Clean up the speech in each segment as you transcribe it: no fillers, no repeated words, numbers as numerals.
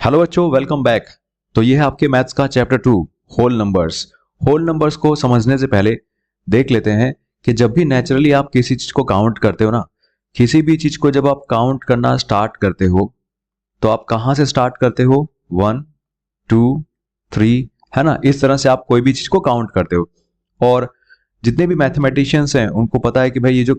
Hello बच्चों, welcome back. तो ये है आपके मैथ्स का chapter 2 whole numbers. Whole numbers को समझने से पहले देख लेते हैं कि जब भी नेचुरली आप किसी चीज को काउंट करते हो ना, किसी भी चीज को जब आप काउंट करना स्टार्ट करते हो तो आप कहां से स्टार्ट करते हो? 1 2 3, है ना। इस तरह से आप कोई भी चीज को काउंट करते हो। और जितने भी मैथमेटिशियंस हैं उनको पता है कि भाई ये जो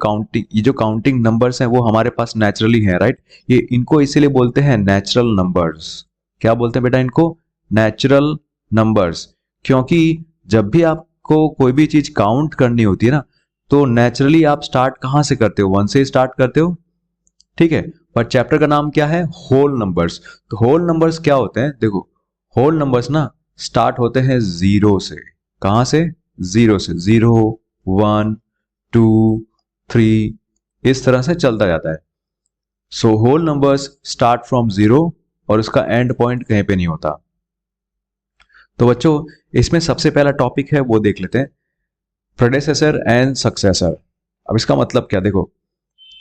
काउंटिंग नंबर्स हैं वो हमारे पास नेचुरली हैं, राइट। ये इनको इसीलिए बोलते हैं नेचुरल नंबर्स। क्या बोलते हैं बेटा इनको? Natural numbers. क्योंकि जब भी आपको कोई भी चीज काउंट करनी होती है ना, तो नेचुरली आप स्टार्ट कहां से करते हो? 1 से स्टार्ट करते हो, ठीक है। पर चैप्टर का नाम क्या है? Whole numbers. तो होल नंबर्स क्या होते हैं? देखो, होल नंबर्स ना स्टार्ट होते हैं जीरो से। कहां से? जीरो से। 0 1 2 3, इस तरह से चलता जाता है। So whole numbers start from zero और उसका एंड पॉइंट कहीं पे नहीं होता। तो बच्चों, इसमें सबसे पहला टॉपिक है वो देख लेते हैं, प्रेडेसेसर एंड सक्सेसर। अब इसका मतलब क्या? देखो,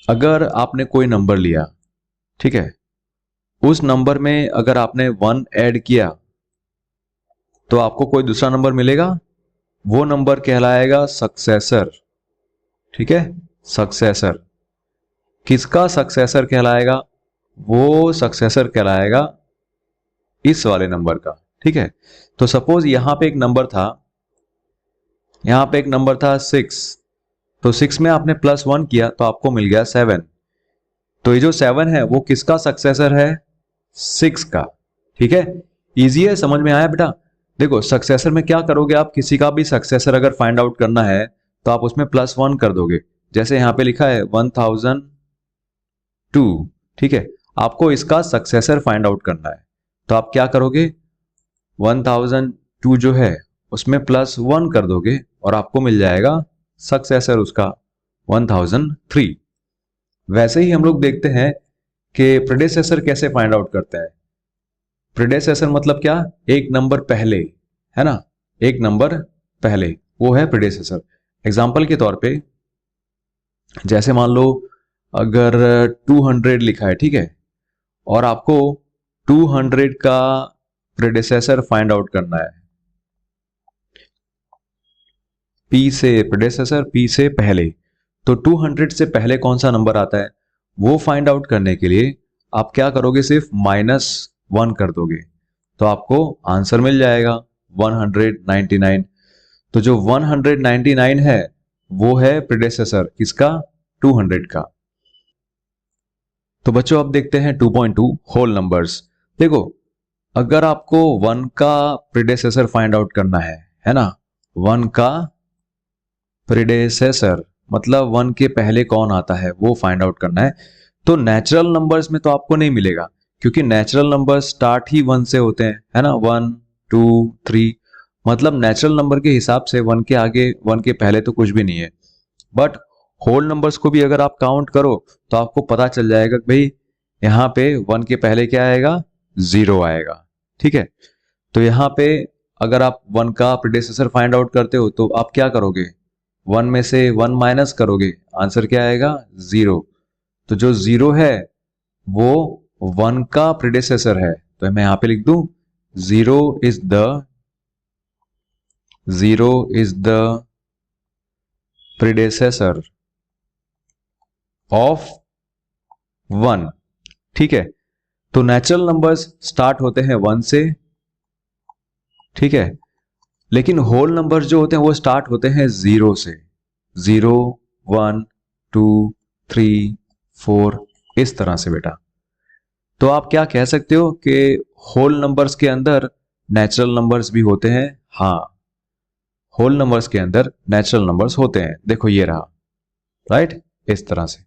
अगर आपने कोई नंबर लिया, ठीक है, उस नंबर में अगर आपने 1 ऐड किया तो आपको कोई दूसरा नंबर मिलेगा, वो नंबर कहलाएगा सक्सेसर, ठीक है। सक्सेसर। किसका सक्सेसर कहलाएगा? वो सक्सेसर कहलाएगा इस वाले नंबर का, ठीक है। तो सपोज यहां पे एक नंबर था, यहां पे एक नंबर था 6। तो 6 में आपने +1 किया तो आपको मिल गया 7। तो ये जो 7 है वो किसका सक्सेसर है? 6 का, ठीक है। इजी है, समझ में आया बेटा? देखो, सक्सेसर में क्या करोगे आप? किसी का भी सक्सेसर अगर फाइंड आउट करना है तो आप उसमें +1 कर दोगे। जैसे यहां पे लिखा है 1002, ठीक है। आपको इसका सक्सेसर फाइंड आउट करना है तो आप क्या करोगे? 1002 जो है उसमें +1 कर दोगे और आपको मिल जाएगा सक्सेसर उसका 1003। वैसे ही हम लोग देखते हैं कि प्रेडेसेसर कैसे फाइंड आउट करते हैं। प्रेडेसेसर मतलब क्या? एक नंबर पहले, है ना। एक नंबर पहले, वो है प्रेडेसेसर। एग्जांपल के तौर पे, जैसे मान लो अगर 200 लिखा है, ठीक है, और आपको 200 का प्रेडेसेसर फाइंड आउट करना है। P से प्रेडेसेसर, P से पहले, तो 200 से पहले कौन सा नंबर आता है वो फाइंड आउट करने के लिए आप क्या करोगे? सिर्फ -1 कर दोगे तो आपको आंसर मिल जाएगा 199। तो जो 199 है वो है प्रेडेसेसर किसका? 200 का। तो बच्चों अब देखते हैं 2.2 होल नंबर्स। देखो, अगर आपको 1 का प्रेडेसेसर फाइंड आउट करना है ना, 1 का प्रेडेसेसर मतलब 1 के पहले कौन आता है वो फाइंड आउट करना है, तो नेचुरल नंबर्स में तो आपको नहीं मिलेगा, क्योंकि नेचुरल नंबर्स स्टार्ट ही 1 से होते हैं, है ना। 1 2 3, मतलब नेचुरल नंबर के हिसाब से 1 के आगे, 1 के पहले तो कुछ भी नहीं है। बट होल नंबर्स को भी अगर आप काउंट करो तो आपको पता चल जाएगा कि भाई यहाँ पे 1 के पहले क्या आएगा? 0 आएगा, ठीक है। तो यहाँ पे अगर आप 1 का प्रेडेसेसर फाइंड आउट करते हो तो आप क्या करोगे? 1 में से 1 माइनस करोगे, आंसर क्या आएगा? 0। तो जो 0 है वो 1 का प्रेडेसेसर है, तो मैं यहां पे लिख दूं 0 इज द प्रेडेसेसर ऑफ 1, ठीक है। तो नेचुरल नंबर्स स्टार्ट होते हैं 1 से, ठीक है, लेकिन होल नंबर्स जो होते हैं वो स्टार्ट होते हैं 0 से। 0 1 2 3 4, इस तरह से बेटा। तो आप क्या कह सकते हो कि होल नंबर्स के अंदर नेचुरल नंबर्स भी होते हैं? हाँ, होल नंबर्स के अंदर नेचुरल नंबर्स होते हैं। देखो ये रहा, राइट, इस तरह से।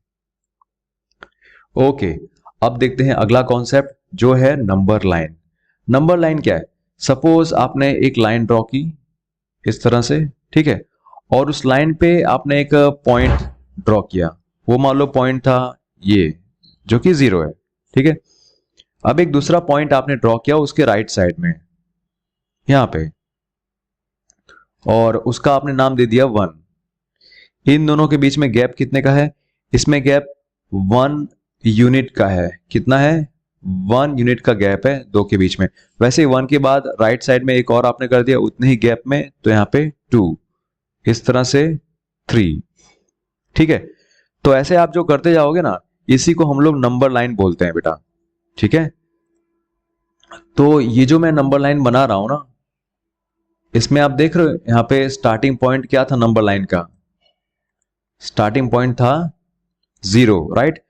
ओके, अब देखते हैं अगला कॉन्सेप्ट जो है नंबर लाइन। नंबर लाइन क्या है? सपोज आपने एक लाइन ड्रॉ की इस तरह से, ठीक है, और उस लाइन पे आपने एक पॉइंट ड्रॉ किया। वो मान लो पॉइंट था ये, जो कि 0 है, ठीक है। अब एक दूसरा पॉइंट आपने ड्रॉ किया उसके राइट साइड में, यहां पे, और उसका आपने नाम दे दिया 1। इन दोनों के बीच में गैप कितने का है? इसमें गैप 1 यूनिट का है। कितना है? 1 यूनिट का गैप है दो के बीच में। वैसे ही 1 के बाद राइट साइड में एक और आपने कर दिया उतने ही गैप में, तो यहाँ पे 2, इस तरह से 3। ठीक है, तो ऐसे आप जो करते जाओगे ना, इसी को हम लोग नंबर लाइन बोलते हैं बेटा। ठीक है, तो ये जो मैं नंबर लाइन बना रहा हूं ना, इसमें आप देख रहे हो यहाँ पे स्टार्टिंग पॉइंट क्या था नंबर लाइन का? स्टार्टिंग पॉइंट था 0, राइट?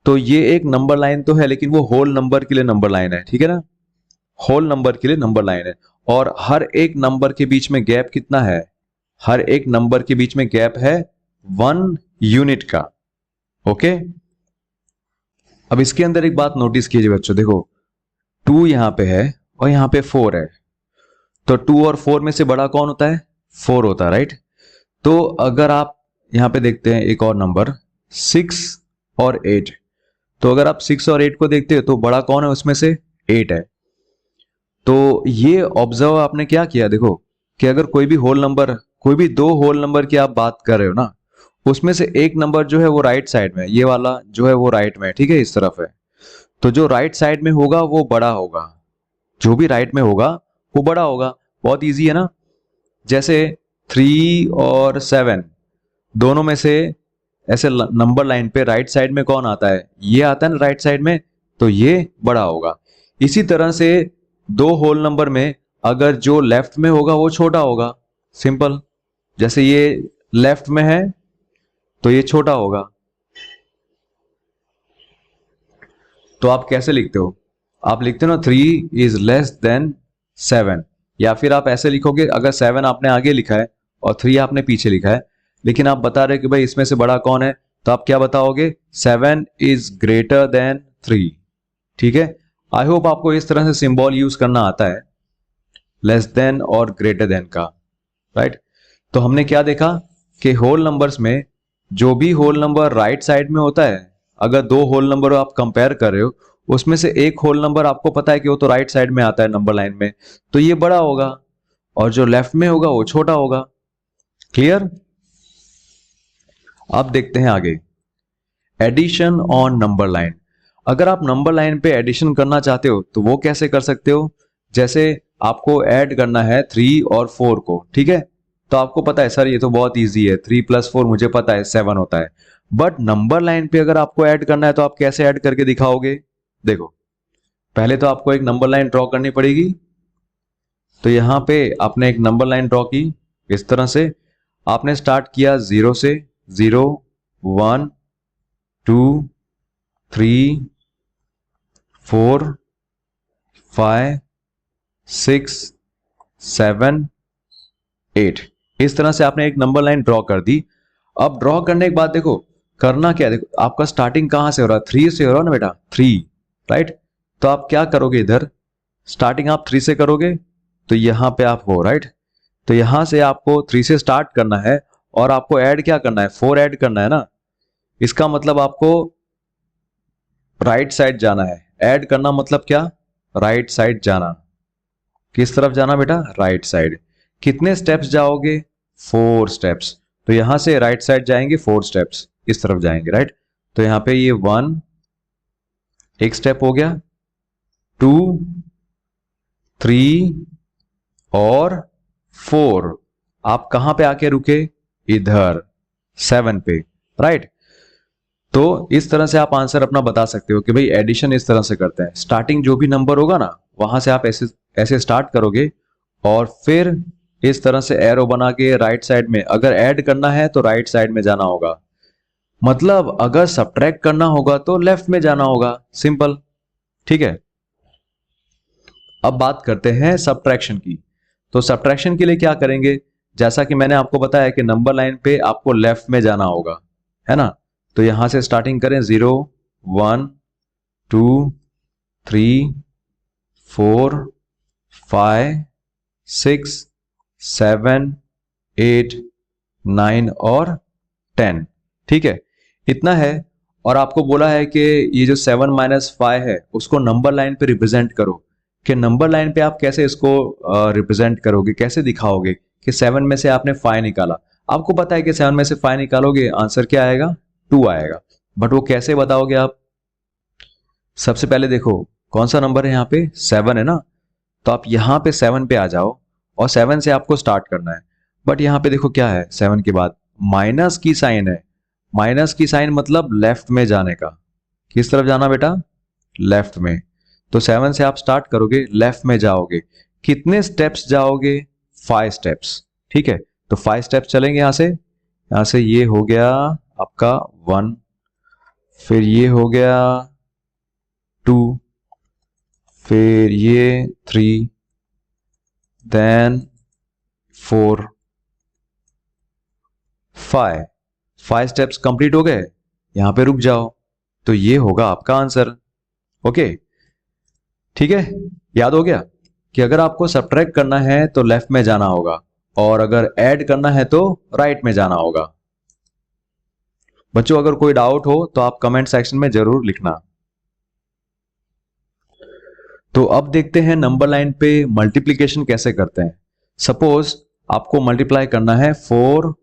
तो ये एक नंबर लाइन तो है, लेकिन वो होल नंबर के लिए नंबर लाइन है। ठीक है ना, होल नंबर के लिए नंबर लाइन है। और हर एक नंबर के बीच में गैप कितना है? हर एक नंबर के बीच में गैप है 1 यूनिट का। ओके, अब इसके अंदर एक बात नोटिस कीजिए बच्चों, देखो 2 यहां पे है और यहां पे 4 है, तो 2 और 4 में से बड़ा कौन होता है? 4 होता है, राइट? तो अगर आप यहां पे देखते हैं एक और नंबर 6 और 8, तो अगर आप 6 और 8 को देखते हो तो बड़ा कौन है उसमें से? 8 है। तो ये ऑब्जर्व आपने क्या किया, देखो कि अगर कोई भी होल नंबर, कोई भी दो होल नंबर की आप बात कर रहे हो ना, उसमें से एक नंबर जो है वो राइट साइड में है, ये वाला जो है वो राइट में है, ठीक है, इस तरफ है। तो जो राइट साइड में होगा वो बड़ा होगा, जो भी राइट में होगा वो बड़ा होगा। बहुत इजी है ना। जैसे 3 और 7 दोनों में से ऐसे नंबर लाइन पे राइट साइड में कौन आता है? ये आता है ना राइट साइड में, तो ये बड़ा होगा। इसी तरह से दो होल नंबर में अगर जो लेफ्ट में होगा वो छोटा होगा, सिंपल। जैसे ये लेफ्ट में है तो ये छोटा होगा। तो आप कैसे लिखते हो? आप लिखते हो ना 3 इज लेस देन 7, या फिर आप ऐसे लिखोगे, अगर 7 आपने आगे लिखा है और 3 आपने पीछे लिखा है, लेकिन आप बता रहे कि भाई इसमें से बड़ा कौन है, तो आप क्या बताओगे? 7 इज ग्रेटर देन 3। ठीक है, आई होप आपको इस तरह से सिंबल यूज करना आता है, लेस देन और ग्रेटर देन का, राइट? तो हमने क्या देखा कि होल नंबर्स में जो भी होल नंबर राइट साइड में होता है, अगर दो होल नंबर आप कंपेयर कर रहे हो, उसमें से एक होल नंबर आपको पता है कि वो तो राइट साइड में आता है नंबर लाइन में, तो ये बड़ा होगा, और जो लेफ्ट में होगा वो छोटा होगा। क्लियर? अब देखते हैं आगे, एडिशन ऑन नंबर लाइन। अगर आप नंबर लाइन पे एडिशन करना चाहते हो तो वो कैसे कर सकते हो? जैसे आपको ऐड करना है 3 और 4 को, ठीक है, तो आपको पता है सर ये तो बहुत इजी है, 3 + 4 मुझे पता है 7 होता है। बट नंबर लाइन पे अगर आपको ऐड करना है तो आप कैसे ऐड करके दिखाओगे? देखो, पहले तो आपको एक नंबर लाइन ड्रॉ करनी पड़ेगी। तो यहां पे आपने एक नंबर लाइन ड्रॉ की, इस तरह से आपने स्टार्ट किया 0 से, 0 1 2 3 4 5 6 7 8, इस तरह से आपने एक नंबर लाइन ड्रॉ कर दी। अब ड्रॉ करने के बाद देखो करना क्या है, देखो आपका स्टार्टिंग कहां से हो रहा है? 3 से हो रहा है ना बेटा, 3, राइट? तो आप क्या करोगे, इधर स्टार्टिंग आप 3 से करोगे, तो यहां पे आप हो, राइट? तो यहां से आपको 3 से स्टार्ट करना है और आपको ऐड क्या करना है? 4 ऐड करना है ना। इसका मतलब आपको राइट साइड जाना है। ऐड करना मतलब क्या? राइट साइड जाना। किस तरफ जाना बेटा? Right side. कितने स्टेप्स जाओगे? 4 स्टेप्स। तो यहां से राइट साइड जाएंगे 4 स्टेप्स, इस तरफ जाएंगे, राइट? तो यहां पे ये 1 एक स्टेप हो गया, 2 3 और 4। आप कहां पे आके रुके? इधर 7 पे, राइट? तो इस तरह से आप आंसर अपना बता सकते हो कि भाई एडिशन इस तरह से करते हैं। स्टार्टिंग जो भी नंबर होगा ना, वहां से आप ऐसे ऐसे स्टार्ट करोगे और फिर इस तरह से एरो बना के राइट साइड में, अगर ऐड करना है तो राइट साइड में जाना होगा, मतलब अगर सब्ट्रैक्ट करना होगा तो लेफ्ट में जाना होगा, सिंपल। ठीक है, अब बात करते हैं सब्ट्रैक्शन की। तो सब्ट्रैक्शन के लिए क्या करेंगे? जैसा कि मैंने आपको बताया कि नंबर लाइन पे आपको लेफ्ट में जाना होगा, है ना? तो यहां से स्टार्टिंग करें 0 1 2 3 4 5 6 7 8 9 और 10। ठीक है, इतना है। और आपको बोला है कि ये जो 7 - 5 है उसको नंबर लाइन पे रिप्रेजेंट करो। कि नंबर लाइन पे आप कैसे इसको रिप्रेजेंट करोगे, कैसे दिखाओगे कि 7 में से आपने 5 निकाला। आपको पता है कि 7 में से 5 निकालोगे आंसर क्या आएगा? 2 आएगा। बट वो कैसे बताओगे आप? सबसे पहले देखो कौन सा नंबर है यहाँ पे, 7 है ना, तो आप यहाँ पे 7 पे आ जाओ और 7 से आपको स्टार्ट करना है। बट यहाँ पे देखो क्या है, 7 के बाद माइनस की साइन है। माइनस की साइन मतलब लेफ्ट में जाने का। किस तरफ जाना बेटा, लेफ्ट में। तो 7 से आप स्टार्ट करोगे, लेफ्ट में जाओगे। कितने स्टेप्स जाओगे, 5 स्टेप्स। ठीक है, तो 5 स्टेप्स चलेंगे यहां से ये हो गया आपका 1, फिर ये हो गया 2, फिर ये 3, देन 4, 5 स्टेप्स कंप्लीट हो गए, यहां पे रुक जाओ। तो ये होगा आपका आंसर। ओके, ठीक है, याद हो गया कि अगर आपको सब्ट्रैक्ट करना है तो लेफ्ट में जाना होगा और अगर ऐड करना है तो राइट में जाना होगा। बच्चों अगर कोई डाउट हो तो आप कमेंट सेक्शन में जरूर लिखना। तो अब देखते हैं नंबर लाइन पे मल्टीप्लिकेशन कैसे करते हैं। सपोज आपको मल्टीप्लाई करना है 4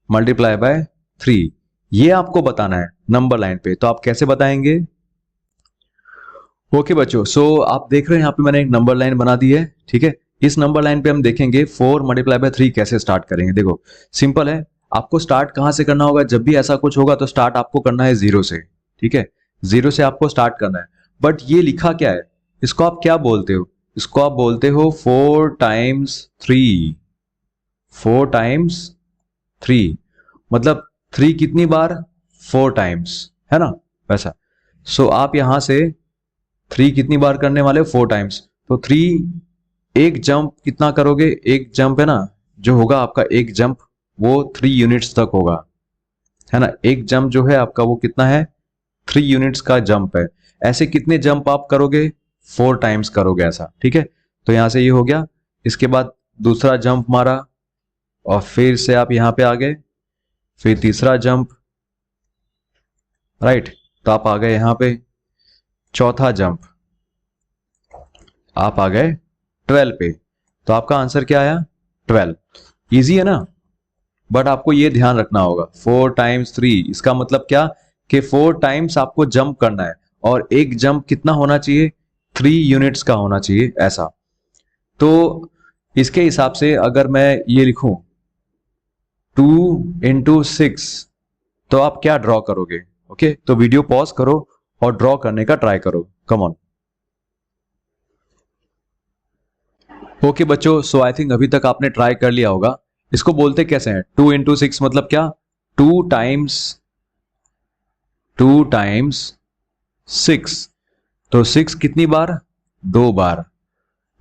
मल्टीप्लाई बाय 3, ये आपको बताना है नंबर लाइन पे, तो आप कैसे बताएंगे। ओके बच्चों, सो आप देख रहे हैं यहाँ पे मैंने एक नंबर लाइन बना दी है। ठीक है, इस नंबर लाइन पे हम देखेंगे 4 मल्टीप्लाई बाय 3 कैसे स्टार्ट करेंगे। देखो सिंपल है, आपको स्टार्ट कहां से करना होगा, जब भी ऐसा कुछ होगा तो स्टार्ट आपको करना है 0 से। ठीक है, 0 से आपको स्टार्ट करना है। बट ये लिखा क्या है, इसको आप क्या बोलते हो, इसको आप बोलते हो 4 टाइम्स 3। 4 टाइम्स 3 मतलब 3 कितनी बार, 4 टाइम्स, है ना वैसा। सो आप यहां से 3 कितनी बार करने वाले हो, 4 टाइम्स। तो 3 एक जंप कितना करोगे, एक जंप है ना जो होगा आपका, एक जंप वो 3 यूनिट्स तक होगा, है ना। एक जंप जो है आपका वो कितना है, 3 यूनिट्स का जंप है। ऐसे कितने जंप आप करोगे, 4 टाइम्स करोगे ऐसा। ठीक है, तो यहां से ये हो गया। इसके बाद दूसरा जंप मारा और फिर से आप यहां पे आ गए, फिर तीसरा जंप, राइट, तो आप आ गए यहां पे। चौथा जंप आप आ गए 12 पे, तो आपका आंसर क्या आया, 12। इजी है ना, बट आपको ये ध्यान रखना होगा 4 टाइम्स 3, इसका मतलब क्या कि 4 टाइम्स आपको जंप करना है और एक जंप कितना होना चाहिए, 3 यूनिट्स का होना चाहिए ऐसा। तो इसके हिसाब से अगर मैं ये लिखूं 2 इंटू 6, तो आप क्या ड्रॉ करोगे। ओके, तो वीडियो पॉज करो और ड्रॉ करने का ट्राई करो, कम ऑन। ओके बच्चों, सो आई थिंक अभी तक आपने ट्राई कर लिया होगा। इसको बोलते कैसे हैं, 2 इंटू 6 मतलब क्या, 2 टाइम्स 6। तो 6 कितनी बार, 2 बार।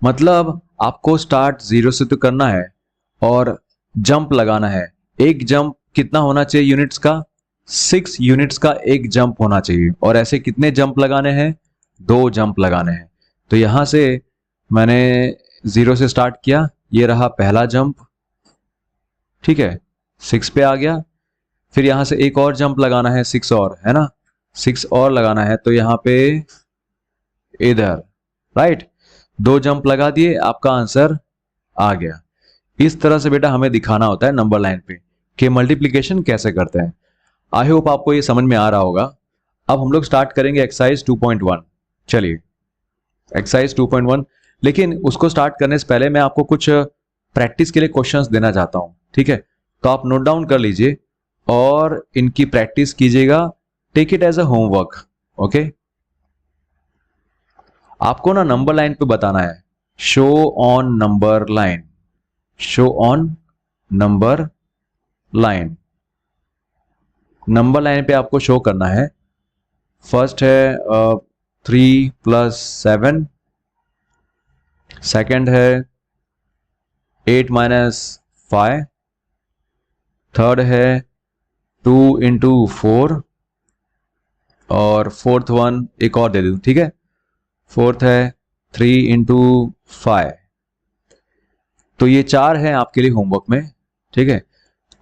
मतलब आपको स्टार्ट 0 से तो करना है और जंप लगाना है। एक जंप कितना होना चाहिए यूनिट्स का, 6 यूनिट्स का एक जंप होना चाहिए। और ऐसे कितने जंप लगाने हैं, 2 जंप लगाने हैं। तो यहां से मैंने 0 से स्टार्ट किया, ये रहा पहला जंप। ठीक है, 6 पे आ गया, फिर यहां से एक और जंप लगाना है, 6 और, है ना, 6 और लगाना है। तो यहां पे इधर, राइट, 2 जंप लगा दिए, आपका आंसर आ गया। इस तरह से बेटा हमें दिखाना होता है नंबर लाइन पे कि मल्टीप्लिकेशन कैसे करते हैं। आई होप आपको ये समझ में आ रहा होगा। अब हम लोग स्टार्ट करेंगे एक्सरसाइज 2.1। चलिए एक्सरसाइज 2.1, लेकिन उसको स्टार्ट करने से पहले मैं आपको कुछ प्रैक्टिस के लिए क्वेश्चंस देना चाहता हूं। ठीक है, तो आप नोट डाउन कर लीजिए और इनकी प्रैक्टिस कीजिएगा। Take it as a homework. Okay, आपको ना नंबर लाइन पे बताना है, show on number line, show on number line. Number line पे आपको शो करना है। फर्स्ट है 3 + 7, सेकंड है 8 - 5, थर्ड है 2 × 4 और फोर्थ वन एक और दे दूं। ठीक है, फोर्थ है 3 × 5। तो ये 4 है आपके लिए होमवर्क में। ठीक है,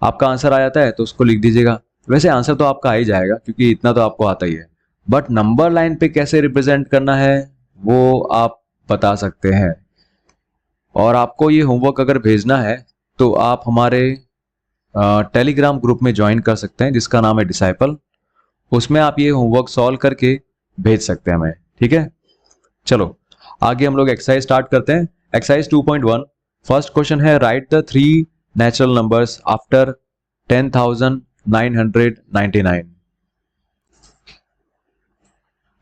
आपका आंसर आ जाता है तो उसको लिख दीजिएगा। वैसे आंसर तो आपका आ ही जाएगा क्योंकि इतना तो आपको आता ही है, बट नंबर लाइन पे कैसे रिप्रेजेंट करना है वो आप बता सकते हैं। और आपको ये होमवर्क अगर भेजना है तो आप हमारे टेलीग्राम ग्रुप में ज्वाइन कर सकते हैं जिसका नाम है डिसाइपल। उसमें आप ये होमवर्क सॉल्व करके भेज सकते हैं हमें, ठीक है। चलो आगे हम लोग एक्सरसाइज स्टार्ट करते हैं। एक्सरसाइज 2.1 फर्स्ट क्वेश्चन है write the 3 natural numbers after 10,999।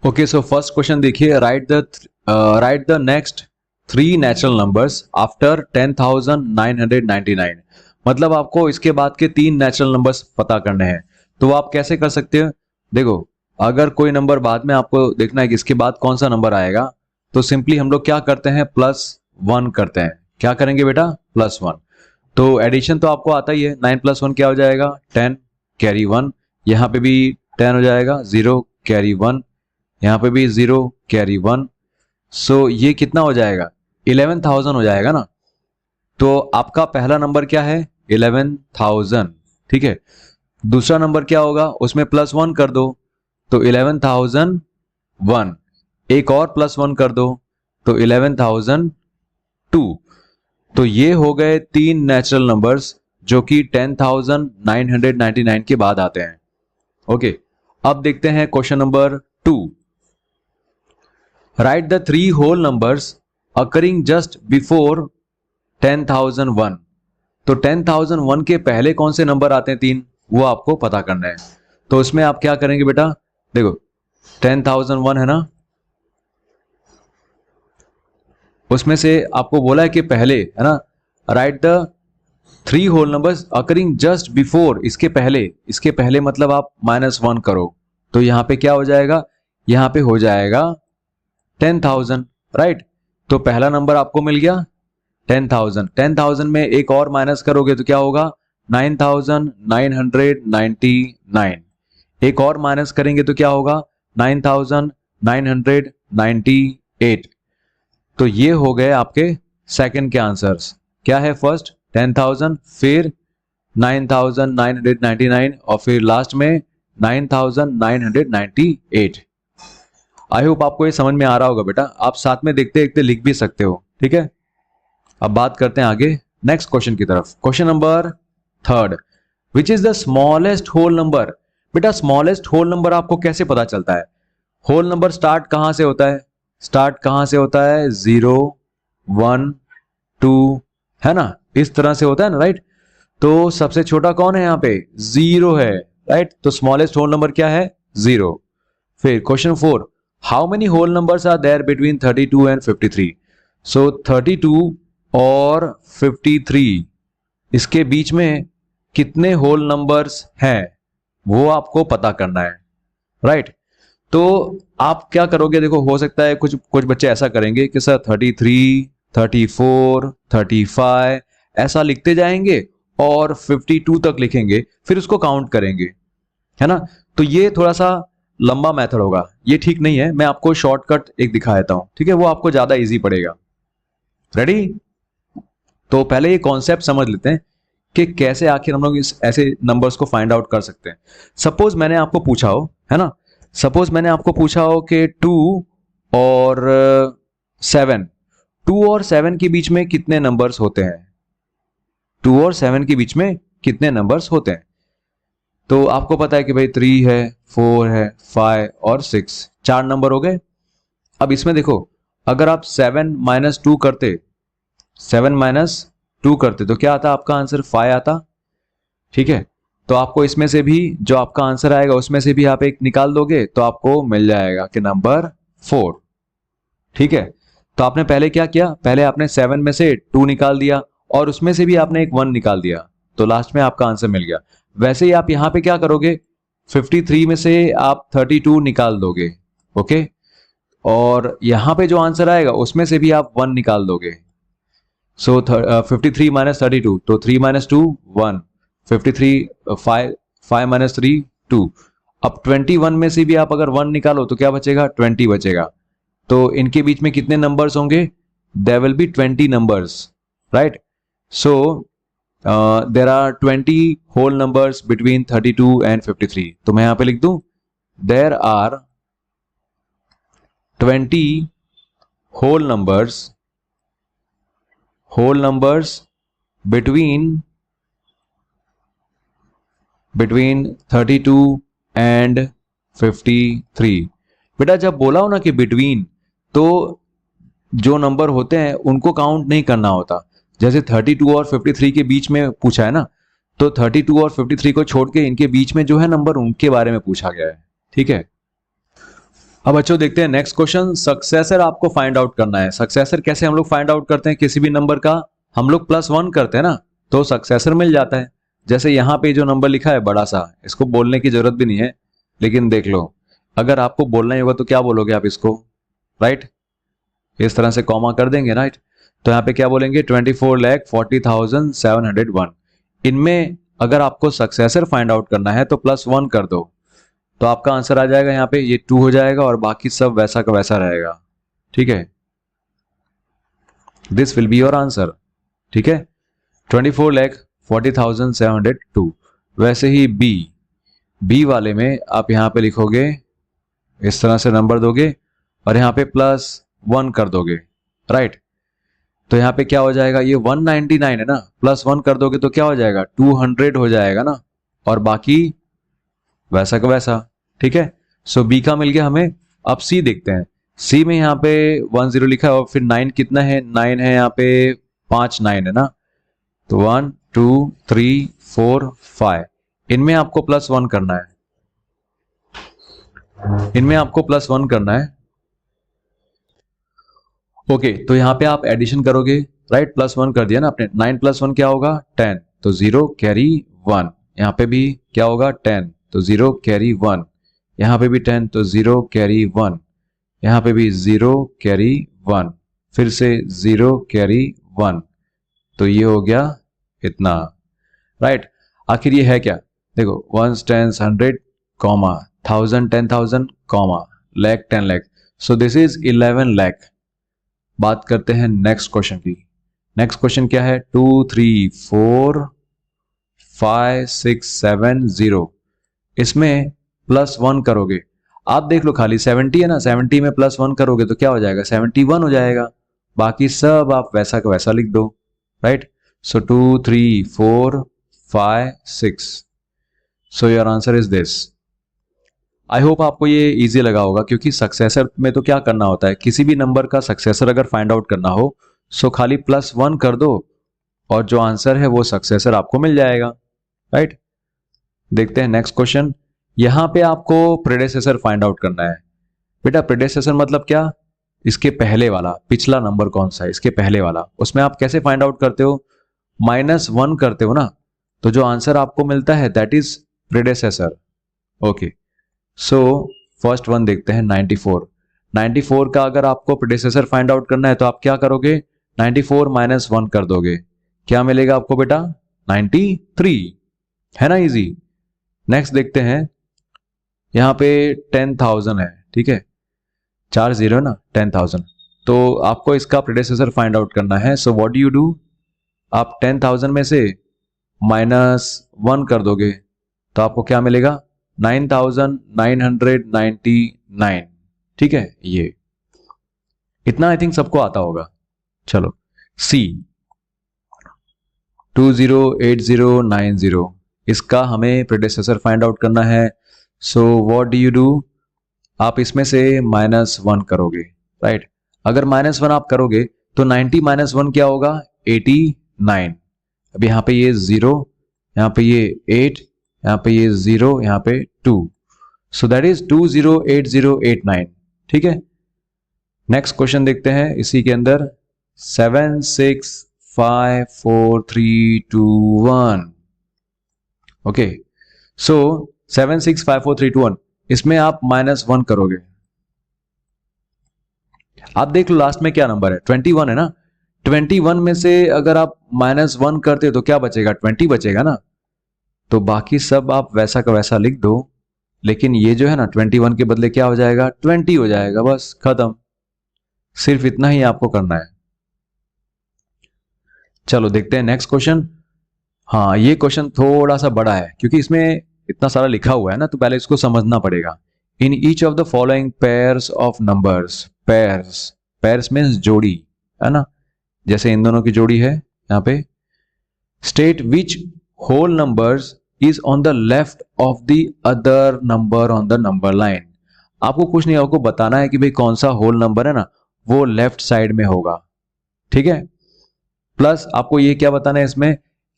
Okay, so first question देखिए, write the next 3 natural numbers after 10,999। मतलब आपको इसके बाद के 3 नेचुरल नंबर्स पता करने हैं। तो आप कैसे कर सकते हो, देखो अगर कोई नंबर बाद में आपको देखना है कि इसके बाद कौन सा नंबर आएगा, तो सिंपली हम लोग क्या करते हैं, +1 करते हैं। क्या करेंगे बेटा, +1। तो एडिशन तो आपको आता ही है, 9 + 1 क्या हो जाएगा, 10 कैरी 1। यहाँ पे भी 10 हो जाएगा, 0 कैरी 1, यहाँ पे भी 0 कैरी 1। सो ये कितना हो जाएगा, 11,000 हो जाएगा ना। तो आपका पहला नंबर क्या है, 11,000, ठीक है। दूसरा नंबर क्या होगा, उसमें +1 कर दो तो 11,001, एक और +1 कर दो तो 11,002। तो ये हो गए 3 नेचुरल नंबर्स जो कि 10,999 के बाद आते हैं। ओके, अब देखते हैं question number 2। Write the 3 whole numbers occurring just before 10,001। तो 10,001 के पहले कौन से नंबर आते हैं 3, वो आपको पता करना है। तो उसमें आप क्या करेंगे बेटा, देखो 10,001 है ना, उसमें से आपको बोला है कि पहले, है ना, right the 3 whole numbers occurring just before, इसके पहले मतलब आप -1 करो। तो यहां पे क्या हो जाएगा, यहां पे हो जाएगा 10,000, राइट। तो पहला नंबर आपको मिल गया 10,000। 10,000 में एक और माइनस करोगे तो क्या होगा, 9,999। एक और माइनस करेंगे तो क्या होगा, 9,998। तो ये हो गए आपके सेकंड के आंसर्स। क्या है, फर्स्ट 10,000, फिर 9,999 और फिर लास्ट में 9,998। आई होप आपको ये समझ में आ रहा होगा बेटा। आप साथ में देखते देखते लिख भी सकते हो, ठीक है। अब बात करते हैं आगे नेक्स्ट क्वेश्चन की तरफ। Question number 3, which is the smallest whole number. बेटा स्मॉलेस्ट होल नंबर आपको कैसे पता चलता है, होल नंबर स्टार्ट कहां से होता है, 0, 1, 2, है ना, इस तरह से होता है ना, राइट। तो सबसे छोटा कौन है यहाँ पे, 0 है, राइट। तो स्मॉलेस्ट होल नंबर क्या है, 0। फिर question 4, how many whole numbers are there between 32 and 53। So 32 और 53 इसके बीच में कितने होल नंबर्स हैं, वो आपको पता करना है, राइट। तो आप क्या करोगे, देखो हो सकता है कुछ बच्चे ऐसा करेंगे कि सर 33, 34, 35 ऐसा लिखते जाएंगे और 52 तक लिखेंगे, फिर उसको काउंट करेंगे, है ना। तो ये थोड़ा सा लंबा मेथड होगा, ये ठीक नहीं है। मैं आपको शॉर्टकट एक दिखा देता हूं, ठीक है, वो आपको ज्यादा इजी पड़ेगा। रेडी। तो पहले ये कॉन्सेप्ट समझ लेते हैं कि कैसे आखिर हम लोग इस ऐसे नंबर्स को फाइंड आउट कर सकते हैं। सपोज मैंने आपको पूछा हो, है ना, सपोज मैंने आपको पूछा हो कि 2 और 7, 2 और 7 के बीच में कितने नंबर्स होते हैं, 2 और 7 के बीच में कितने नंबर्स होते हैं। तो आपको पता है कि भाई 3 है, 4 है, 5 और 6, 4 नंबर हो गए। अब इसमें देखो, अगर आप 7 - 2 करते, 7 - 2 करते तो क्या आता, आपका आंसर 5 आता, ठीक है। तो आपको इसमें से भी जो आपका आंसर आएगा उसमें से भी आप एक निकाल दोगे तो आपको मिल जाएगा कि नंबर 4, ठीक है। तो आपने पहले क्या किया, पहले आपने 7 में से 2 निकाल दिया और उसमें से भी आपने एक 1 निकाल दिया, तो लास्ट में आपका आंसर मिल गया। वैसे ही आप यहां पे क्या करोगे, 53 में से आप 32 निकाल दोगे, ओके, और यहां पे जो आंसर आएगा उसमें से भी आप 1 निकाल दोगे। सो 53 - 32, तो 3 - 2 1, 53 5 5 - 3 2। अब 21 में से भी आप अगर 1 निकालो तो क्या बचेगा, 20 बचेगा। तो इनके बीच में कितने नंबर्स होंगे, there will be 20 numbers, right. So there are 20 whole numbers between 32 and 53। तो मैं यहां पे लिख दूं, there are 20 whole numbers between 32 and 53। बेटा जब बोला हो ना कि बिटवीन, तो जो नंबर होते हैं उनको काउंट नहीं करना होता। जैसे 32 और 53 के बीच में पूछा है ना, तो 32 और 53 को छोड़ के इनके बीच में जो है नंबर, उनके बारे में पूछा गया है। ठीक है, अब बच्चों देखते हैं नेक्स्ट क्वेश्चन। सक्सेसर आपको फाइंड आउट करना है। सक्सेसर कैसे हम लोग फाइंड आउट करते हैं किसी भी नंबर का? हम लोग +1 करते हैं ना, तो सक्सेसर मिल जाता है। जैसे यहाँ पे जो नंबर लिखा है बड़ा सा, इसको बोलने की जरूरत भी नहीं है, लेकिन देख लो, अगर आपको बोलना ही होगा तो क्या बोलोगे आप इसको? राइट, इस तरह से कॉमा कर देंगे। राइट, तो यहाँ पे क्या बोलेंगे? 24,40,701। इनमें अगर आपको सक्सेसर फाइंड आउट करना है तो +1 कर दो, तो आपका आंसर आ जाएगा यहाँ पे, ये 2 हो जाएगा और बाकी सब वैसा का वैसा रहेगा। ठीक है, this will be your answer. ठीक है, 24,40,702। वैसे ही बी वाले में आप यहाँ पे लिखोगे, इस तरह से नंबर दोगे और यहाँ पे +1 कर दोगे। राइट, तो यहाँ पे क्या हो जाएगा? ये 199 है ना, +1 कर दोगे तो क्या हो जाएगा? 200 हो जाएगा ना, और बाकी वैसा का वैसा। ठीक है, सो बी का मिल गया हमें। अब सी देखते हैं। सी में यहाँ पे 10 लिखा है और फिर 9 कितना है? 9 है यहाँ पे, 5 9 है ना, तो 1 2 3 4 5। इनमें आपको +1 करना है, इनमें आपको +1 करना है। ओके, तो यहाँ पे आप एडिशन करोगे। राइट, +1 कर दिया ना आपने, 9 + 1 क्या होगा? 10, तो 0 कैरी 1। यहाँ पे भी क्या होगा? 10, तो 0 कैरी 1। यहाँ पे भी 10, तो 0 कैरी 1। यहाँ पे भी 0 कैरी 1, फिर से 0 कैरी 1, तो ये हो गया इतना। राइट, आखिर ये है क्या? देखो, 1 10 100 comma, 1000 10,000 comma, lakh 10 lakh, so this is 11 lakh. बात करते हैं नेक्स्ट क्वेश्चन की। नेक्स्ट क्वेश्चन क्या है? 2 3 4 5 6 7 0। इसमें +1 करोगे, आप देख लो खाली 70 है ना, 70 में +1 करोगे तो क्या हो जाएगा? 71 हो जाएगा। बाकी सब आप वैसा का वैसा लिख दो। Right, so 2 3 4 5 6, so your answer is this. I hope आपको ये इजी लगा होगा, क्योंकि सक्सेसर में तो क्या करना होता है, किसी भी नंबर का सक्सेसर अगर फाइंड आउट करना हो सो खाली +1 कर दो और जो आंसर है वो सक्सेसर आपको मिल जाएगा। राइट, देखते हैं नेक्स्ट क्वेश्चन। यहां पे आपको प्रेडेसेसर फाइंड आउट करना है। बेटा प्रेडेसेसर मतलब क्या? इसके पहले वाला, पिछला नंबर कौन सा है, इसके पहले वाला। उसमें आप कैसे फाइंड आउट करते हो? -1 करते हो ना, तो जो आंसर आपको मिलता है that is प्रेडेसेसर। Okay, so first one देखते हैं, 94। 94 का अगर आपको प्रेडेसेसर फाइंड आउट करना है तो आप क्या करोगे? 94 -1 कर दोगे, क्या मिलेगा आपको बेटा? 93। है ना इजी। नेक्स्ट देखते हैं, यहां पे 10,000 है। ठीक है, 4 0 ना, 10,000, तो आपको इसका प्रेडेसेसर फाइंड आउट करना है। So what do you do? आप 10,000 में से -1 कर दोगे तो आपको क्या मिलेगा? 9,999। ठीक है, ये इतना आई थिंक सबको आता होगा। चलो, सी 208090, इसका हमें प्रेडेसेसर फाइंड आउट करना है। So what do you do? आप इसमें से -1 करोगे। राइट, अगर -1 आप करोगे तो 90 -1 क्या होगा? 89। अब यहाँ पे ये 0, यहाँ पे ये 8, यहाँ पे ये 0, यहाँ पे 2, सो दैट इज 208089। ठीक है, नेक्स्ट क्वेश्चन देखते हैं इसी के अंदर, 7 6 5 4 3 2 1। ओके, सो 7 6 5 4 3 2 1, इसमें आप -1 करोगे। आप देख लो लास्ट में क्या नंबर है? 21 है ना, 21 में से अगर आप -1 करते तो क्या बचेगा? 20 बचेगा ना, तो बाकी सब आप वैसा का वैसा लिख दो, लेकिन ये जो है ना 21 के बदले क्या हो जाएगा? 20 हो जाएगा, बस खत्म। सिर्फ इतना ही आपको करना है। चलो देखते हैं नेक्स्ट क्वेश्चन। हाँ, ये क्वेश्चन थोड़ा सा बड़ा है क्योंकि इसमें इतना सारा लिखा हुआ है ना, तो पहले इसको समझना पड़ेगा। In each of the following pairs of numbers, pairs, pairs means जोड़ी, है ना, जैसे इन दोनों की जोड़ी है यहाँ पे। State which whole numbers is on the left of the other number on the number line. आपको कुछ नहीं, आपको बताना है कि भाई कौन सा होल नंबर है ना वो लेफ्ट साइड में होगा, ठीक है। प्लस आपको ये क्या बताना है इसमें,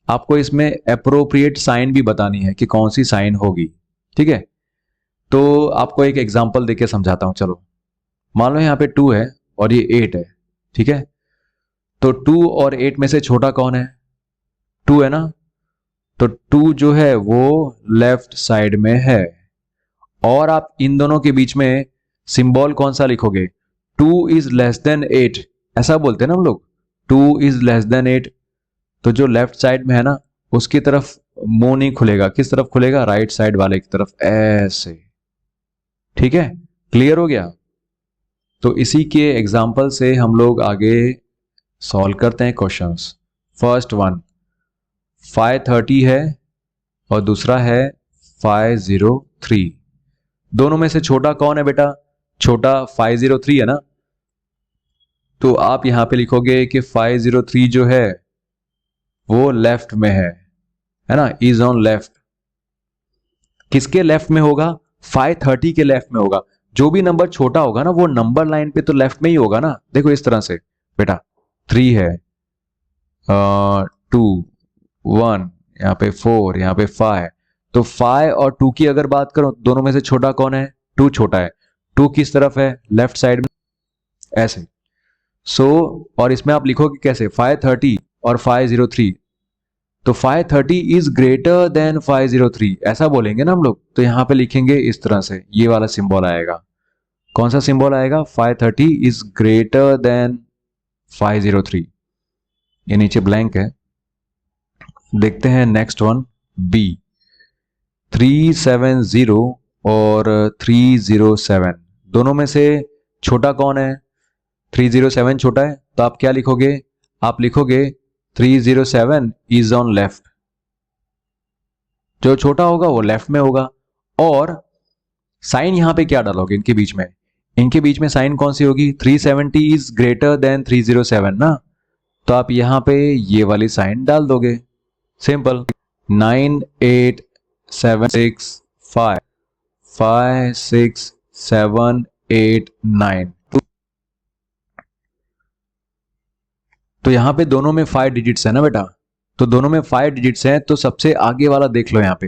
आपको इसमें अप्रोप्रिएट साइन भी बतानी है कि कौन सी साइन होगी, ठीक है। तो आपको एक एग्जांपल देके समझाता हूं, चलो। मान लो यहाँ पे 2 है और ये 8 है, ठीक है। तो 2 और 8 में से छोटा कौन है? 2 है ना। तो 2 जो है वो लेफ्ट साइड में है, और आप इन दोनों के बीच में सिंबल कौन सा लिखोगे? 2 इज लेस देन 8, ऐसा बोलते हैं ना हम लोग, 2 इज लेस देन 8। तो जो लेफ्ट साइड में है ना उसकी तरफ मुंह नहीं खुलेगा, किस तरफ खुलेगा? राइट साइड वाले की तरफ, ऐसे, ठीक है। क्लियर हो गया? तो इसी के एग्जाम्पल से हम लोग आगे सॉल्व करते हैं क्वेश्चंस। फर्स्ट वन 530 है और दूसरा है 503। दोनों में से छोटा कौन है बेटा? छोटा 503 है ना। तो आप यहां पे लिखोगे कि 503 जो है वो लेफ्ट में है ना, इज ऑन लेफ्ट। किसके लेफ्ट में होगा? 530 के लेफ्ट में होगा। जो भी नंबर छोटा होगा ना वो नंबर लाइन पे तो लेफ्ट में ही होगा ना। देखो इस तरह से बेटा, 3 है, 2, 1, यहाँ पे 4, यहाँ पे 5। तो 5 और 2 की अगर बात करो, दोनों में से छोटा कौन है? 2 छोटा है। 2 किस तरफ है? लेफ्ट साइड में, ऐसे। और इसमें आप लिखोगे कैसे? 530 और 503। तो 530 इज ग्रेटर देन 503, ऐसा बोलेंगे ना हम लोग। तो यहां पे लिखेंगे इस तरह से, ये वाला सिंबल आएगा। कौन सा सिंबल आएगा? 530 इज ग्रेटर देन 503। ये नीचे ब्लैंक है। देखते हैं नेक्स्ट वन, बी 370 और 307। दोनों में से छोटा कौन है? 307 छोटा है। तो आप क्या लिखोगे? आप लिखोगे 307 इज ऑन लेफ्ट। जो छोटा होगा वो लेफ्ट में होगा। और साइन यहां पे क्या डालोगे इनके बीच में? इनके बीच में साइन कौन सी होगी? 370 इज ग्रेटर देन 307 ना। तो आप यहां पे ये वाली साइन डाल दोगे, सिंपल। 9 8 7 6 5 5 6 7 8 9। तो यहां पे दोनों में 5 डिजिट्स है ना बेटा। तो दोनों में 5 डिजिट्स हैं, तो सबसे आगे वाला देख लो यहाँ पे,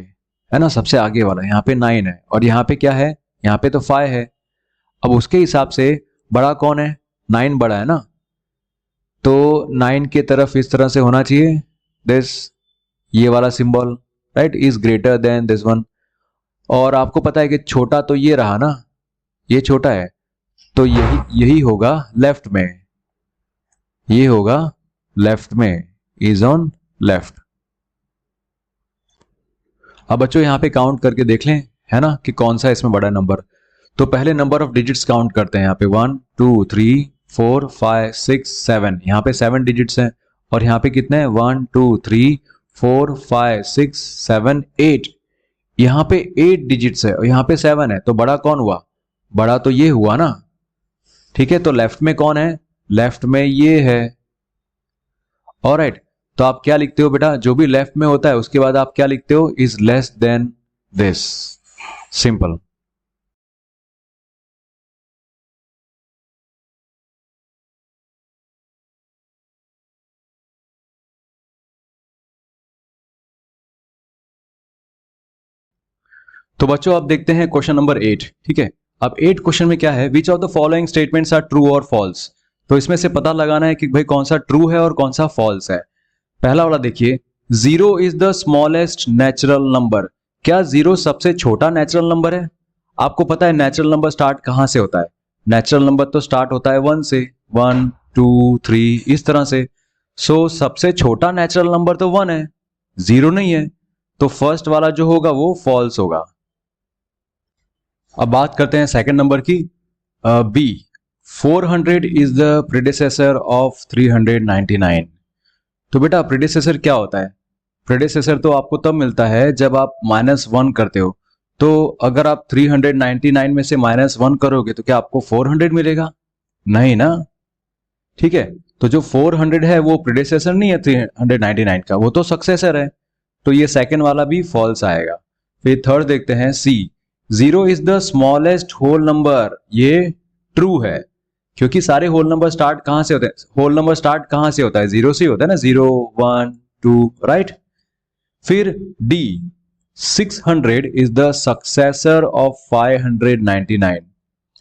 है ना, सबसे आगे वाला यहाँ पे 9 है और यहाँ पे क्या है? यहाँ पे तो 5 है। अब उसके हिसाब से बड़ा कौन है? 9 बड़ा है ना। तो 9 की तरफ इस तरह से होना चाहिए, दिस, ये वाला symbol, right, is greater than this one. और आपको पता है कि छोटा तो ये रहा ना, ये छोटा है, तो यही होगा लेफ्ट में, ये होगा लेफ्ट में, इज ऑन लेफ्ट। अब बच्चों यहां पे काउंट करके देख लें, है ना, कि कौन सा इसमें बड़ा नंबर। तो पहले नंबर ऑफ डिजिट्स काउंट करते हैं। यहाँ पे 1 2 3 4 5 6 7, यहाँ पे 7 डिजिट्स हैं। और यहाँ पे कितने हैं? 1 2 3 4 5 6 7 8। यहाँ पे 8 डिजिट्स है और यहाँ पे 7 है। तो बड़ा कौन हुआ? बड़ा तो ये हुआ ना, ठीक है। तो लेफ्ट में कौन है? लेफ्ट में ये है। ऑलराइट, तो आप क्या लिखते हो बेटा? जो भी लेफ्ट में होता है उसके बाद आप क्या लिखते हो? Is less than this, simple. तो बच्चों आप देखते हैं क्वेश्चन नंबर 8, ठीक है। अब 8 क्वेश्चन में क्या है? Which of the following statements are true और फॉल्स। तो इसमें से पता लगाना है कि भाई कौन सा ट्रू है और कौन सा फॉल्स है। पहला वाला देखिए, 0 is the smallest natural number. क्या 0 सबसे छोटा नेचुरल नंबर है? आपको पता है नेचुरल नंबर स्टार्ट कहां से होता है? नेचुरल नंबर तो स्टार्ट होता है 1 से, 1 2 3 इस तरह से। सो सबसे छोटा नेचुरल नंबर तो 1 है, 0 नहीं है। तो फर्स्ट वाला जो होगा वो फॉल्स होगा। अब बात करते हैं सेकंड नंबर की, B 400 is the predecessor of 399। तो बेटा प्रेडिसेसर क्या होता है? प्रेडिसेसर तो आपको तब मिलता है जब आप -1 करते हो। तो अगर आप 399 में से -1 करोगे तो क्या आपको 400 मिलेगा? नहीं ना, ठीक है। तो जो 400 है वो प्रेडिसेसर नहीं है 399 का, वो तो सक्सेसर है। तो ये सेकंड वाला भी फॉल्स आएगा। फिर थर्ड देखते हैं, C zero is the smallest whole number, ये ट्रू है, क्योंकि सारे होल नंबर स्टार्ट कहां से होते हैं, होल नंबर स्टार्ट कहां से होता है, जीरो से होता है ना, 0 1 2, राइट। फिर D, 600 is the successor of 599।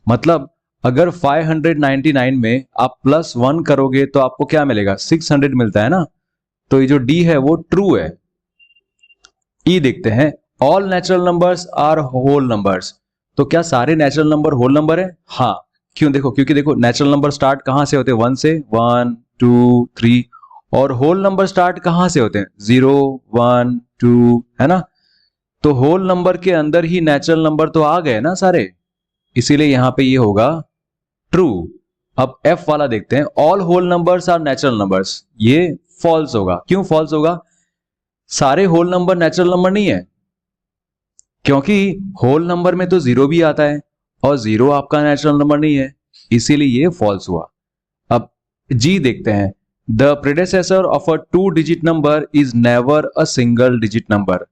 मतलब अगर 599 में आप +1 करोगे तो आपको क्या मिलेगा, 600 मिलता है ना, तो ये जो डी है वो ट्रू है। ई देखते हैं, all natural numbers are whole numbers. तो क्या सारे नेचुरल नंबर होल नंबर है? हाँ। क्यों? देखो, क्योंकि देखो नेचुरल नंबर स्टार्ट कहां से होते हैं, 1 से, 1 2 3, और होल नंबर स्टार्ट कहां से होते हैं, 0 1 2, है ना। तो होल नंबर के अंदर ही नेचुरल नंबर तो आ गए ना सारे, इसीलिए यहां पे ये होगा ट्रू। अब एफ वाला देखते हैं, all whole numbers are natural numbers, ये फॉल्स होगा। क्यों फॉल्स होगा? सारे होल नंबर नेचुरल नंबर नहीं है, क्योंकि होल नंबर में तो जीरो भी आता है और जीरो आपका नेचुरल नंबर नहीं है, इसीलिए ये फॉल्स हुआ। अब जी देखते हैं, the प्रेडेसेसर of a 2 digit number is never a single digit number.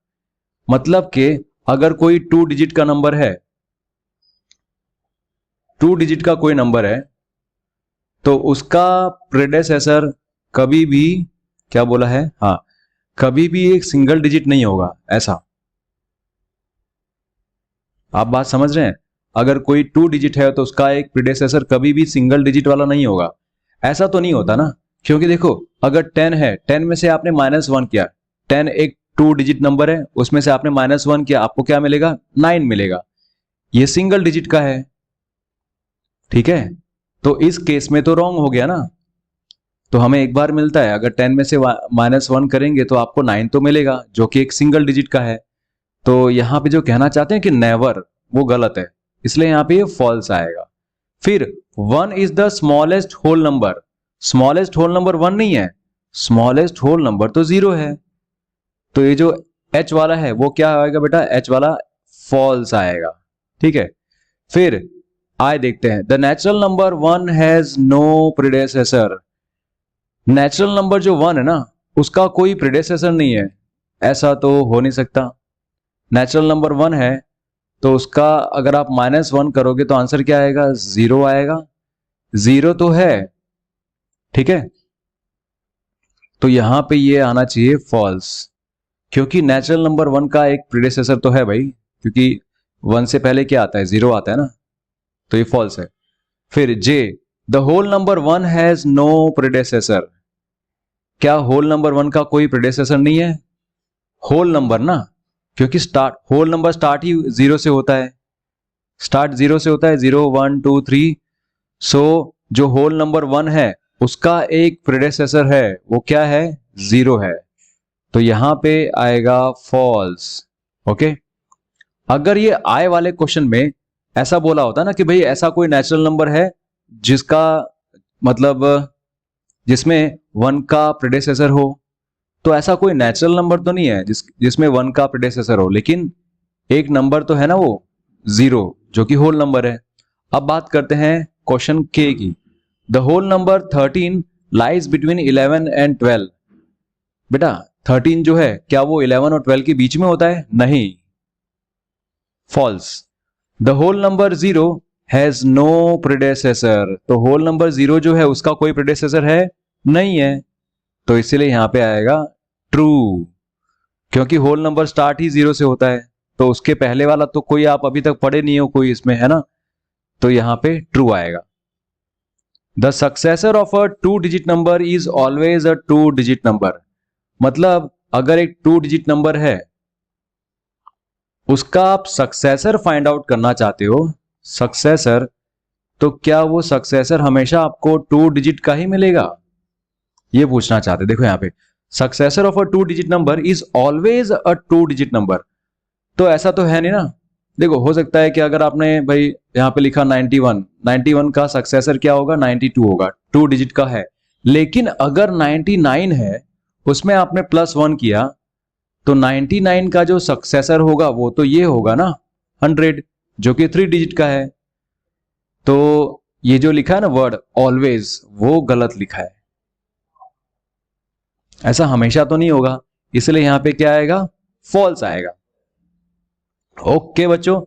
मतलब कि अगर कोई 2 डिजिट का नंबर है, 2 डिजिट का कोई नंबर है, तो उसका प्रेडेसेसर कभी भी, क्या बोला है, हाँ, कभी भी एक सिंगल डिजिट नहीं होगा, ऐसा। आप बात समझ रहे हैं? अगर कोई 2 डिजिट है तो उसका एक प्रीडेसेसर कभी भी सिंगल डिजिट वाला नहीं होगा। ऐसा तो नहीं होता ना, क्योंकि देखो अगर 10 है, 10 में से आपने -1 किया, 10 एक 2 डिजिट नंबर है, उसमें से आपने -1 किया, आपको क्या मिलेगा, 9 मिलेगा, ये सिंगल डिजिट का है, ठीक है। तो इस केस में तो रॉन्ग हो गया ना, तो हमें एक बार मिलता है, अगर 10 में से -1 करेंगे तो आपको 9 तो मिलेगा, जो कि एक सिंगल डिजिट का है। तो यहां पे जो कहना चाहते हैं कि नेवर, वो गलत है, इसलिए यहां पे ये फॉल्स आएगा। फिर 1 is the smallest whole number, smallest whole number 1 नहीं है, स्मॉलेस्ट होल नंबर तो 0 है, तो ये जो एच वाला है वो क्या आएगा बेटा, एच वाला फॉल्स आएगा, ठीक है। फिर आई देखते हैं, the natural number 1 has no predecessor. Natural number जो 1 है ना, उसका कोई प्रीडेसेसर नहीं है, ऐसा तो हो नहीं सकता। नेचुरल नंबर 1 है तो उसका अगर आप -1 करोगे तो आंसर क्या आएगा, 0 आएगा, 0 तो है, ठीक है। तो यहां पे ये आना चाहिए फॉल्स, क्योंकि नेचुरल नंबर 1 का एक प्रीडेसेसर तो है भाई, क्योंकि 1 से पहले क्या आता है, 0 आता है ना, तो ये फॉल्स है। फिर J, the whole number 1 has no predecessor. क्या होल नंबर 1 का कोई प्रीडेसेसर नहीं है? होल नंबर ना, क्योंकि स्टार्ट, होल नंबर स्टार्ट ही 0 से होता है, स्टार्ट 0 से होता है, 0 1 2 3। सो जो होल नंबर 1 है उसका एक प्रेडेसेसर है, वो क्या है, 0 है, तो यहां पे आएगा फॉल्स, ओके। अगर ये आय वाले क्वेश्चन में ऐसा बोला होता ना कि भाई ऐसा कोई नेचुरल नंबर है जिसका मतलब जिसमें 1 का प्रेडेसेसर हो, तो ऐसा कोई नेचुरल नंबर तो नहीं है जिसमें 1 का प्रेडेसेसर हो, लेकिन एक नंबर तो है ना वो 0, जो कि होल नंबर है। अब बात करते हैं क्वेश्चन के की, the whole number 13 lies between 11 and 12। बेटा 13 जो है क्या वो 11 और 12 के बीच में होता है? नहीं, false. The whole number 0 has no predecessor, तो होल नंबर 0 जो है उसका कोई प्रेडेसेसर है नहीं है, तो इसीलिए यहां पे आएगा ट्रू, क्योंकि होल नंबर स्टार्ट ही 0 से होता है, तो उसके पहले वाला तो कोई आप अभी तक पढ़े नहीं हो कोई इसमें, है ना, तो यहां पे ट्रू आएगा। The successor of a 2 digit number is always a 2 digit number. मतलब अगर एक 2 डिजिट नंबर है, उसका आप सक्सेसर फाइंड आउट करना चाहते हो, सक्सेसर, तो क्या वो सक्सेसर हमेशा आपको 2 डिजिट का ही मिलेगा, ये पूछना चाहते। देखो यहां पे successor of a 2 digit number is always a 2 digit number, तो ऐसा तो है नहीं ना। देखो हो सकता है कि अगर आपने भाई यहां पे लिखा 91, 91 का सक्सेसर क्या होगा, 92 होगा, 2 डिजिट का है, लेकिन अगर 99 है, उसमें आपने +1 किया, तो 99 का जो सक्सेसर होगा वो तो ये होगा ना 100, जो कि 3 डिजिट का है। तो ये जो लिखा है ना वर्ड ऑलवेज, वो गलत लिखा है, ऐसा हमेशा तो नहीं होगा, इसलिए यहां पे क्या आएगा, फॉल्स आएगा। ओके बच्चों,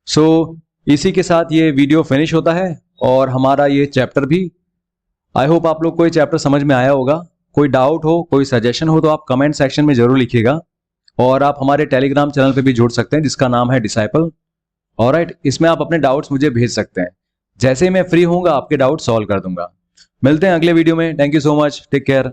सो इसी के साथ ये वीडियो फिनिश होता है और हमारा ये चैप्टर भी। आई होप आप लोग को ये चैप्टर समझ में आया होगा। कोई डाउट हो, कोई सजेशन हो तो आप कमेंट सेक्शन में जरूर लिखिएगा और आप हमारे टेलीग्राम चैनल पे भी जुड़ सकते हैं जिसका नाम है डिसाइपल। ऑलराइट, इसमें आप अपने डाउट्स मुझे भेज सकते हैं। जैसे ही मैं फ्री होऊंगा आपके डाउट सॉल्व कर दूंगा। मिलते हैं अगले वीडियो में। Thank you so much, take care.